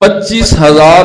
25,000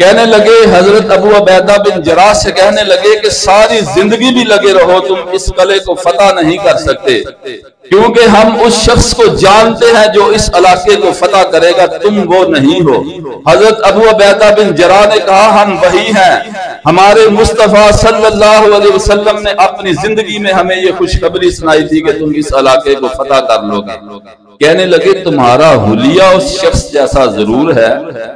کہنے لگے حضرت ابو عبیدہ بن جراح سے کہنے لگے کہ ساری زندگی بھی لگے رہو تم اس قلعے کو فتح نہیں کر سکتے، کیونکہ ہم اس شخص کو جانتے ہیں جو اس علاقے کو فتح کرے گا، تم وہ نہیں ہو۔ حضرت ابو عبیدہ بن جراح نے کہا ہم وہی ہیں، ہمارے مصطفیٰ صلی اللہ علیہ وسلم نے اپنی زندگی میں ہمیں یہ خوشخبری سنائی تھی کہ تم اس علاقے کو فتح کر لو گے۔ کہنے لگے تمہارا حلیہ اس شخص جیسا ضرور ہے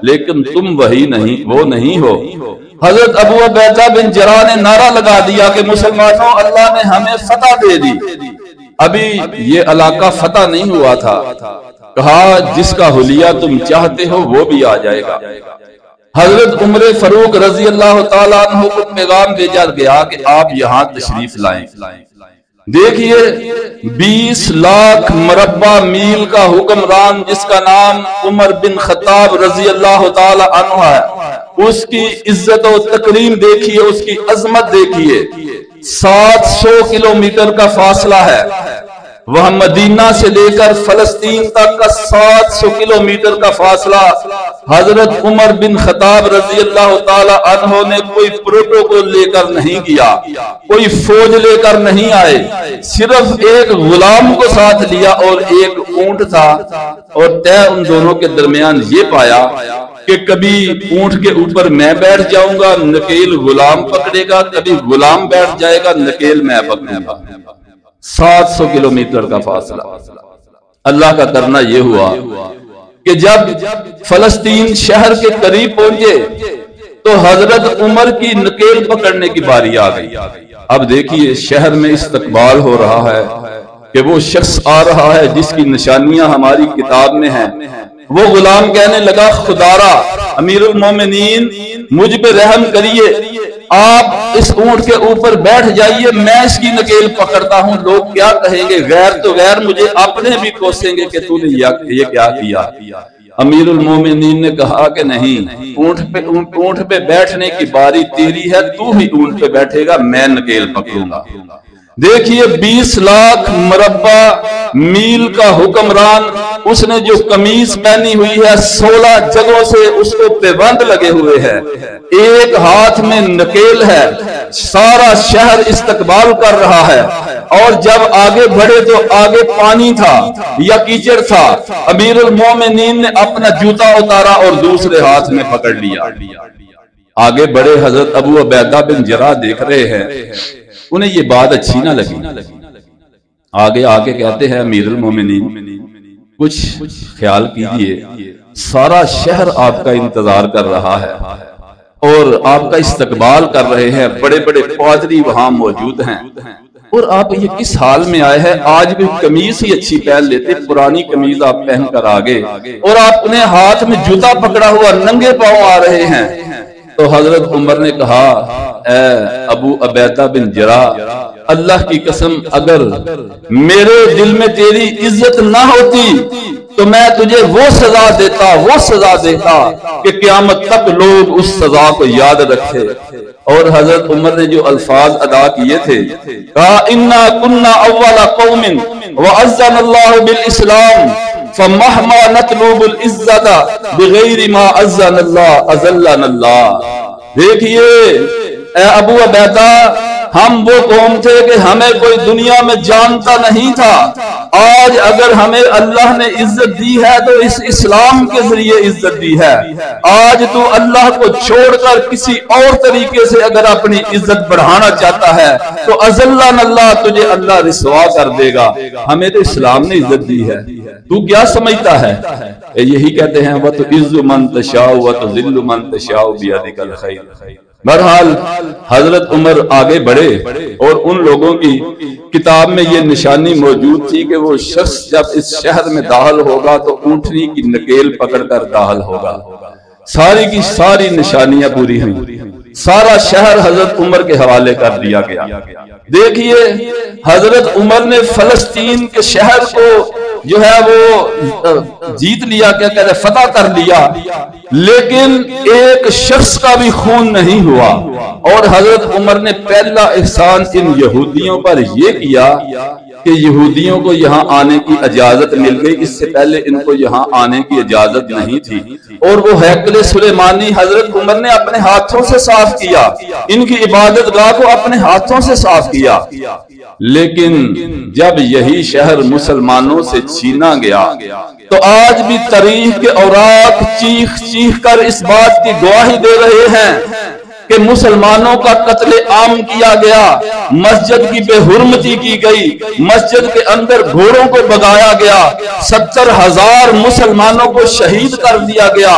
لیکن تم وہی نہیں، وہ نہیں ہو۔ حضرت ابو عبیدہ بن جراح نے نعرہ لگا دیا کہ مسلمانوں، اللہ نے ہمیں فتح دے دی، ابھی یہ علاقہ فتح نہیں ہوا تھا۔ کہا جس کا حلیہ تم چاہتے ہو وہ بھی آ جائے گا۔ حضرت عمر فاروق رضی اللہ تعالیٰ عنہ کو پیغام بھیجا گیا کہ آپ یہاں تشریف لائیں۔ دیکھیے 20 لاکھ مربع میل کا حکمران جس کا نام عمر بن خطاب رضی اللہ تعالی عنہ ہے، اس کی عزت و تکریم دیکھیے، اس کی عظمت دیکھیے۔ 700 کلومیٹر کا فاصلہ ہے، وہاں مدینہ سے لے کر فلسطین تک کا 700 کلومیٹر کا فاصلہ حضرت عمر بن خطاب رضی اللہ تعالی عنہ نے کوئی پروٹوکول لے کر نہیں کیا، کوئی فوج لے کر نہیں آئے، صرف ایک غلام کو ساتھ لیا اور ایک اونٹ تھا، اور طے ان دونوں کے درمیان یہ پایا کہ کبھی اونٹ کے اوپر میں بیٹھ جاؤں گا، نکیل غلام پکڑے گا، کبھی غلام بیٹھ جائے گا، نکیل میں پکڑوں گا۔ 700 کلومیٹر کا فاصلہ۔ اللہ کا کرنا یہ ہوا کہ جب فلسطین شہر کے قریب پہنچے تو حضرت عمر کی نکیل پکڑنے کی باری آ گئی۔ اب دیکھیے شہر میں استقبال ہو رہا ہے کہ وہ شخص آ رہا ہے جس کی نشانیاں ہماری کتاب میں ہیں۔ وہ غلام کہنے لگا خدارا امیر المومنین مجھ پہ رحم کریے، آپ اس اونٹ کے اوپر بیٹھ جائیے، میں اس کی نکیل پکڑتا ہوں، لوگ کیا کہیں گے، غیر تو غیر مجھے اپنے بھی کوسیں گے کہ تو نے یہ کیا کیا۔ امیر المومنین نے کہا کہ نہیں، اونٹ پہ بیٹھنے کی باری تیری ہے، تو ہی اونٹ پہ بیٹھے گا، میں نکیل پکڑوں گا۔ دیکھیے 20 لاکھ مربع میل کا حکمران، اس نے جو قمیض پہنی ہوئی ہے 16 جگہوں سے اس کو پیبند لگے ہوئے ہیں، ایک ہاتھ میں نکیل ہے، سارا شہر استقبال کر رہا ہے، اور جب آگے بڑھے تو آگے پانی تھا یا کیچڑ تھا۔ امیر المومنین نے اپنا جوتا اتارا اور دوسرے ہاتھ میں پکڑ لیا۔ آگے بڑے حضرت ابو عبیدہ بن جراح دیکھ رہے ہیں، انہیں یہ بات اچھی نہ لگی، آگے آگے کہتے ہیں امیر المومنین کچھ خیال کیجئے، سارا شہر آپ کا انتظار کر رہا ہے اور آپ کا استقبال کر رہے ہیں، بڑے بڑے پادری وہاں موجود ہیں، اور آپ یہ کس حال میں آئے ہیں؟ آج بھی قمیض ہی اچھی پہن لیتے، پرانی قمیض آپ پہن کر آگے، اور آپ نے ہاتھ میں جوتا پکڑا ہوا ننگے پاؤں آ رہے ہیں۔ تو حضرت عمر نے کہا اے ابو عبیدہ بن جراح، اللہ کی قسم اگر میرے دل میں تیری عزت نہ ہوتی تو میں تجھے وہ سزا دیتا کہ قیامت تک لوگ اس سزا کو یاد رکھے۔ اور حضرت عمر نے جو الفاظ ادا کیے تھے، کہا انا کنا اول قوم وعزنا اللہ بالاسلام فمہما نطلب العزت بغیر ما عزنا اللہ اذلنا اللہ۔ دیکھیے اے ابو عبیدہ، ہم وہ قوم تھے کہ ہمیں کوئی دنیا میں جانتا نہیں تھا، آج اگر ہمیں اللہ نے عزت دی ہے تو اس اسلام کے ذریعے عزت دی ہے۔ آج تو اللہ کو چھوڑ کر کسی اور طریقے سے اگر اپنی عزت بڑھانا چاہتا ہے تو اذلنا اللہ، تجھے اللہ رسوا کر دے گا، ہمیں تو اسلام نے عزت دی ہے، تو کیا سمجھتا ہے؟ یہی کہتے ہیں وَتُعِزُّ مَن تَشَاءُ وَتُذِلُّ مَن تَشَاءُ بِيَدِكَ الْخَيْرُ۔ بہرحال حضرت عمر آگے بڑھے اور ان لوگوں کی کتاب میں یہ نشانی موجود تھی کہ وہ شخص جب اس شہر میں داخل ہوگا تو اونٹنی کی نکیل پکڑ کر داخل ہوگا۔ ساری کی ساری نشانیاں پوری ہوئی، سارا شہر حضرت عمر کے حوالے کر دیا گیا۔ دیکھیے حضرت عمر نے فلسطین کے شہر کو جو ہے وہ جیت لیا، کیا کہتے ہیں، فتح کر لیا، لیکن ایک شخص کا بھی خون نہیں ہوا۔ اور حضرت عمر نے پہلا احسان ان یہودیوں پر یہ کیا کہ یہودیوں کو یہاں آنے کی اجازت مل گئی، اس سے پہلے ان کو یہاں آنے کی اجازت نہیں تھی، اور وہ ہیکل سلیمانی حضرت عمر نے اپنے ہاتھوں سے صاف کیا، ان کی عبادت گاہ کو اپنے ہاتھوں سے صاف کیا۔ لیکن جب یہی شہر مسلمانوں سے چھینا گیا تو آج بھی تاریخ کے اوراق چیخ چیخ کر اس بات کی گواہی دے رہے ہیں کہ مسلمانوں کا قتل عام کیا گیا، مسجد کی بے حرمتی کی گئی، مسجد کے اندر گھوڑوں کو بگایا گیا، 70,000 مسلمانوں کو شہید کر دیا گیا،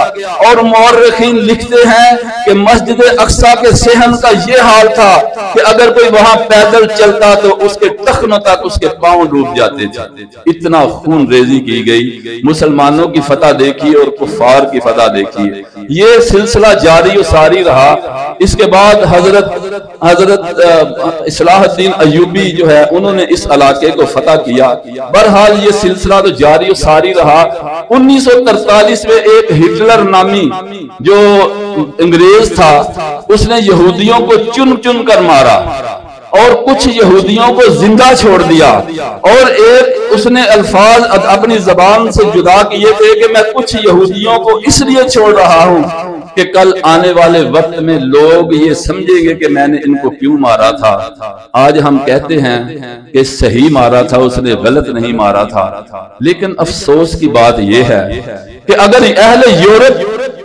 اور مورخین لکھتے ہیں کہ مسجد اقصی کے صحن کا یہ حال تھا کہ اگر کوئی وہاں پیدل چلتا تو اس کے ٹخنوں تک اس کے پاؤں ڈوب جاتے تھے، اتنا خون ریزی کی گئی۔ مسلمانوں کی فتح دیکھیے اور کفار کی فتح دیکھیے، یہ سلسلہ جاری و ساری رہا۔ اس کے بعد حضرت اصلاح الدین ایوبی جو ہے انہوں نے اس علاقے کو فتح کیا۔ بہرحال یہ سلسلہ تو جاری و ساری رہا۔ 1943 میں ایک ہٹلر نامی جو انگریز تھا، اس نے یہودیوں کو چن چن کر مارا اور کچھ یہودیوں کو زندہ چھوڑ دیا، اور ایک اس نے الفاظ اپنی زبان سے جدا کیے تھے کہ میں کچھ یہودیوں کو اس لیے چھوڑ رہا ہوں کہ کل آنے والے وقت میں لوگ یہ سمجھیں گے کہ میں نے ان کو کیوں مارا تھا۔ آج ہم کہتے ہیں کہ صحیح مارا تھا، اس نے غلط نہیں مارا تھا، لیکن افسوس کی بات یہ ہے کہ اگر اہل یورپ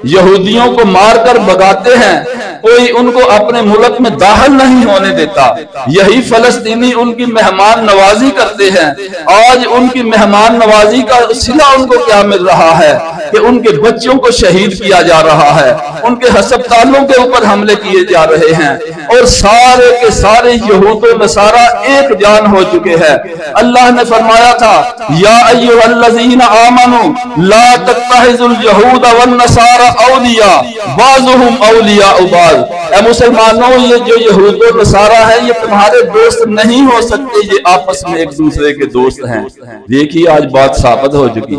یہودیوں کو مار کر بگاتے ہیں، کوئی ان کو اپنے ملک میں داخل نہیں ہونے دیتا، یہی فلسطینی ان کی مہمان نوازی کرتے ہیں۔ آج ان کی مہمان نوازی کا صلہ ان کو کیا مل رہا ہے کہ ان کے بچوں کو شہید کیا جا رہا ہے، ان کے ہسپتالوں کے اوپر حملے کیے جا رہے ہیں، اور سارے کے سارے یہود و نصارہ ایک جان ہو چکے ہیں۔ اللہ نے فرمایا تھا یا ایھا الذین آمنوا لا تتخذوا اليہود والنصارى اولیاء بعضهم اولیاء بعض، اے مسلمانوں یہ جو یہود و نصارہ ہیں یہ تمہارے دوست نہیں ہو سکتے، یہ آپس میں ایک دوسرے کے دوست ہیں۔ دیکھیے آج بات ثابت ہو چکی،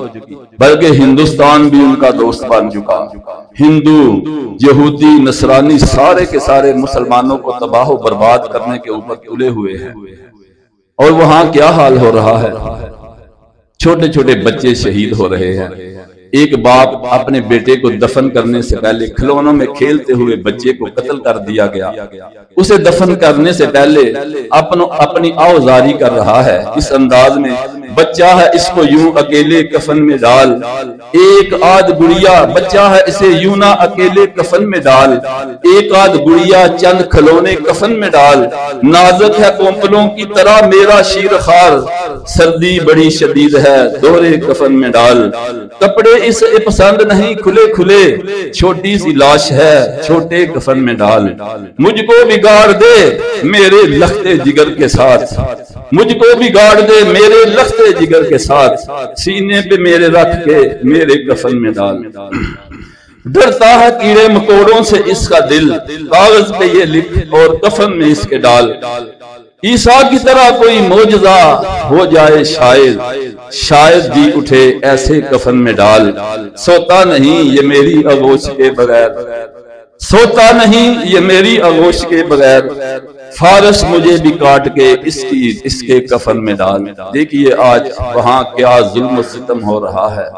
بلکہ ہندوستان بھی ان کا دوست بن چکا۔ ہندو، یہودی، نصرانی سارے کے سارے مسلمانوں کو تباہ و برباد کرنے کے اوپر تلے ہوئے ہیں، اور وہاں کیا حال ہو رہا ہے؟ چھوٹے چھوٹے بچے شہید ہو رہے ہیں۔ ایک باپ اپنے بیٹے کو دفن کرنے سے پہلے کھلونوں میں کھیلتے ہوئے بچے کو قتل کر دیا گیا، اسے دفن کرنے سے پہلے اپنی آوزاری کر رہا ہے اس انداز میں، بچہ ہے اس کو یوں اکیلے کفن میں ڈال، ایک آدھ گڑیا بچہ ہے اسے یوں نہ اکیلے کفن میں ڈال، ایک آدھ گڑیا چند کھلونے کفن میں ڈال، نازک ہے کونپلوں کی طرح میرا شیر خار، سردی بڑی شدید ہے دورے کفن میں ڈال، کپڑے اسے پسند نہیں کھلے کھلے، چھوٹی سی لاش ہے چھوٹے کفن میں ڈال، مجھ کو بگاڑ دے میرے لختے جگر کے ساتھ، مجھ کو بگاڑ دے میرے لختے جگر کے ساتھ، سینے پہ میرے رکھ کے میرے کفن میں ڈال، ڈرتا ہے کیڑے مکوڑوں سے اس کا دل، کاغذ پہ یہ لکھ اور کفن میں اس کے ڈال، عیسیٰ کی طرح کوئی معجزہ ہو جائے شاید جی اٹھے ایسے کفن میں ڈال، سوتا نہیں یہ میری آغوش کے بغیر، سوتا نہیں یہ میری آغوش کے بغیر، فارس مجھے بھی کاٹ کے اس کے کفن میں ڈال۔ دیکھیے آج وہاں کیا ظلم و ستم ہو رہا ہے،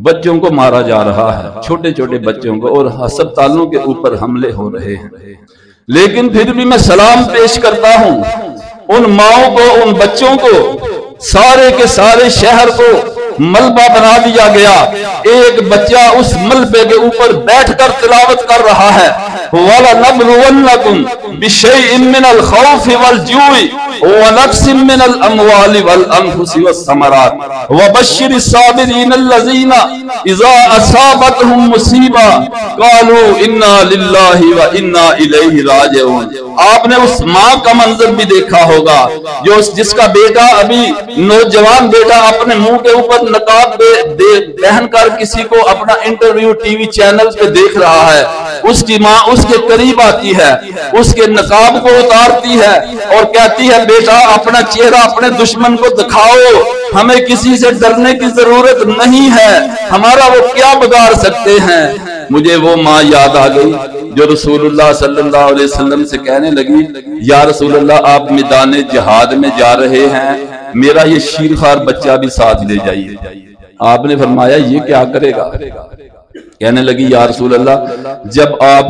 بچوں کو مارا جا رہا ہے، چھوٹے چھوٹے بچوں کو، اور ہسپتالوں کے اوپر حملے ہو رہے ہیں۔ لیکن پھر بھی میں سلام پیش کرتا ہوں ان ماؤں کو، ان بچوں کو، سارے کے سارے شہر کو ملبہ بنا دیا گیا، ایک بچہ اس ملبے کے اوپر بیٹھ کر تلاوت کر رہا ہے، وَلَنَبْلُوَنَّكُمْ بِشَيْءٍ مِّنَ الْخَوْفِ وَالْجُوعِ وَنَقْصٍ مِّنَ الْأَمْوَالِ وَالْأَنفُسِ وَالثَّمَرَاتِ وَبَشِّرِ الصَّابِرِينَ الَّذِينَ إِذَا أَصَابَتْهُم مُّصِیبَةٌ قَالُوا إِنَّا لِلَّهِ وَإِنَّا إِلَیْهِ رَاجِعُونَ۔ آپ نے اس ماں کا منظر بھی دیکھا ہوگا جو جس کا بیٹا ابھی نوجوان بیٹا اپنے منہ کے اوپر نقاب پہن کر کسی کو اپنا انٹرویو ٹی وی چینل پہ دیکھ رہا ہے، اس کی ماں اس کے قریب آتی ہے، اس کے نقاب کو اتارتی ہے اور کہتی ہے بیٹا اپنا چہرہ اپنے دشمن کو دکھاؤ، ہمیں کسی سے ڈرنے کی ضرورت نہیں ہے، ہمارا وہ کیا بگاڑ سکتے ہیں۔ مجھے وہ ماں یاد آ گئی جو رسول اللہ صلی اللہ علیہ وسلم سے کہنے لگی یا رسول اللہ آپ میدان جہاد میں جا رہے ہیں، میرا یہ شیرخوار بچہ بھی ساتھ لے جائیے۔ آپ نے فرمایا یہ کیا کرے گا؟ کہنے لگی یا رسول اللہ جب آپ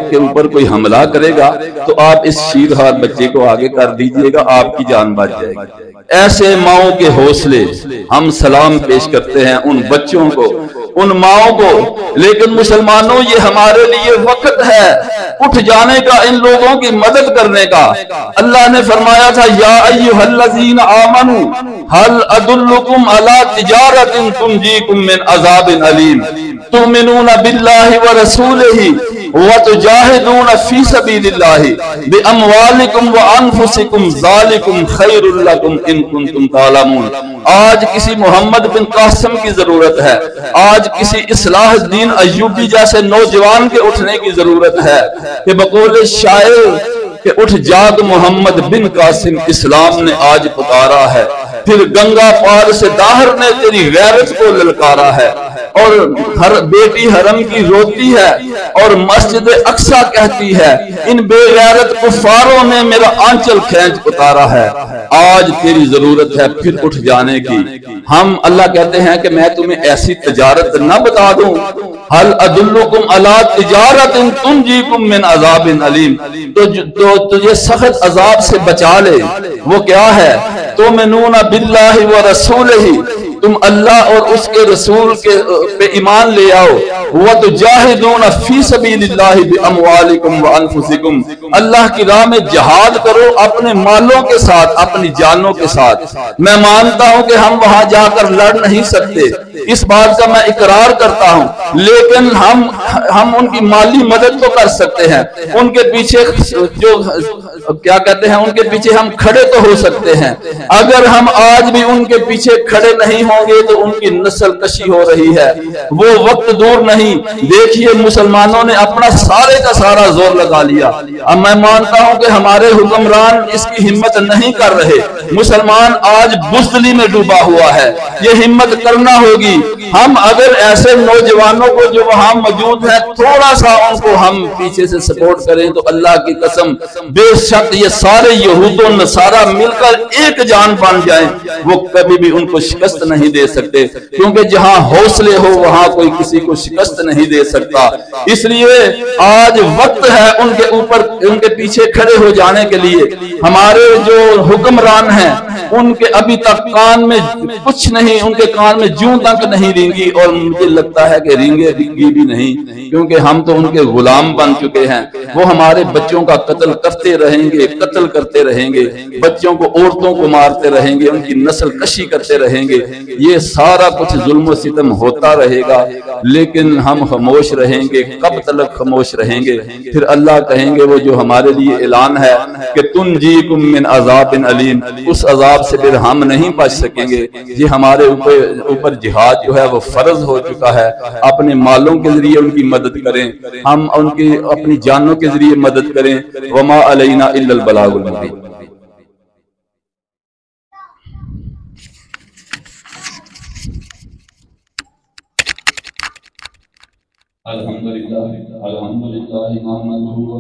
کے اوپر کوئی حملہ کرے گا تو آپ اس شیرخوار بچے کو آگے کر دیجئے گا، آپ کی جان بچ جائے گی۔ ایسے ماؤں کے حوصلے، ہم سلام پیش کرتے ہیں ان بچوں کو، ان ماؤں کو، لیکن مسلمانوں یہ ہمارے لیے وقت ہے اٹھ جانے کا، ان لوگوں کی مدد کرنے کا۔ اللہ نے فرمایا تھا یا ایھا الذین آمنوا هل ادلکم علی تجارۃ تنجیکم من عذاب علیم تؤمنون باللہ ورسولہ وتجاہدون فی سبیل اللہ باموالکم وانفسکم ذالکم خیر لکم ان کنتم تعلمون۔ آج کسی محمد بن قاسم کی ضرورت ہے، آج کسی اصلاح الدین ایوبی جیسے نوجوان کے اٹھنے کی ضرورت ہے کہ بقول شاعر کہ اٹھ جاگ محمد بن قاسم اسلام نے آج پکارا ہے، پھر گنگا پار سے داہر نے تیری غیرت کو للکارا ہے، اور ہر بیٹی حرم کی روتی ہے اور مسجد اقصیٰ کہتی ہے ان بے غیرت کفاروں نے میرا آنچل کھینچ اتارا ہے۔ آج تیری ضرورت ہے پھر اٹھ جانے کی۔ ہم اللہ کہتے ہیں کہ میں تمہیں ایسی تجارت نہ بتا دوں، هل ادلکم علی تجارۃ تنجیکم من عذاب علیم، تو تجھے سخت عذاب سے بچا لے۔ وہ کیا ہے؟ تؤمنون باللہ ورسولہ، تم اللہ اور اس کے رسول کے پہ ایمان لے آؤ، وتجاہدون فی سبیل اللہ باموالکم وانفسکم، اللہ کی راہ میں جہاد کرو اپنے مالوں کے ساتھ، اپنی جانوں کے ساتھ۔ میں مانتا ہوں کہ ہم وہاں جا کر لڑ نہیں سکتے، اس بات کا میں اقرار کرتا ہوں، لیکن ہم ان کی مالی مدد تو کر سکتے ہیں، ان کے پیچھے جو کیا کہتے ہیں ان کے پیچھے ہم کھڑے تو ہو سکتے ہیں۔ اگر ہم آج بھی ان کے پیچھے کھڑے نہیں ہوں گے تو ان کی نسل کشی ہو رہی ہے، وہ وقت دور نہیں۔ دیکھیے مسلمانوں نے اپنا سارے کا سارا زور لگا لیا، اب میں مانتا ہوں کہ ہمارے حکمران اس کی ہمت نہیں کر رہے۔ مسلمان آج بزدلی میں ڈوبا ہوا ہے، یہ ہمت کرنا ہوگی۔ ہم اگر ایسے نوجوانوں کو جو وہاں موجود ہیں تھوڑا سا ان کو ہم پیچھے سے سپورٹ کریں تو اللہ کی قسم بے شک یہ سارے یہود و نصارہ مل کر ایک جان بن جائیں، وہ کبھی بھی ان کو شکست نہیں دے سکتے، کیونکہ جہاں حوصلے ہو وہاں کوئی کسی کو شکست نہیں دے سکتا۔ اس لیے آج وقت ہے ان کے اوپر، ان کے پیچھے کھڑے ہو جانے کے لیے۔ ہمارے جو حکمران ہیں ان کے ابھی تک کان میں کچھ نہیں، ان کے کان میں جوں تک نہیں رینگی، اور مجھے لگتا ہے کہ رینگے بھی نہیں، کیونکہ ہم تو ان کے غلام بن چکے ہیں۔ وہ ہمارے بچوں کا قتل کرتے رہیں گے، قتل کرتے رہیں گے، بچوں کو عورتوں کو مارتے رہیں گے، ان کی نسل کشی کرتے رہیں گے، یہ سارا کچھ ظلم و ستم ہوتا رہے گا، لیکن ہم خاموش رہیں گے۔ کب تک خاموش رہیں گے؟ پھر اللہ کہیں گے وہ جو ہمارے لیے اعلان ہے کہ تنجیکم من عذاب علیم، اس عذاب سے پھر ہم نہیں بچ سکیں گے۔ یہ ہمارے اوپر جہاد جو ہے وہ فرض ہو چکا ہے۔ اپنے مالوں کے ذریعے ان کی مدد کریں، ہم ان کی اپنی جانوں کے ذریعے مدد کریں۔ وما علینا الا البلاغ المبین۔ الحمدللہ نحمدہ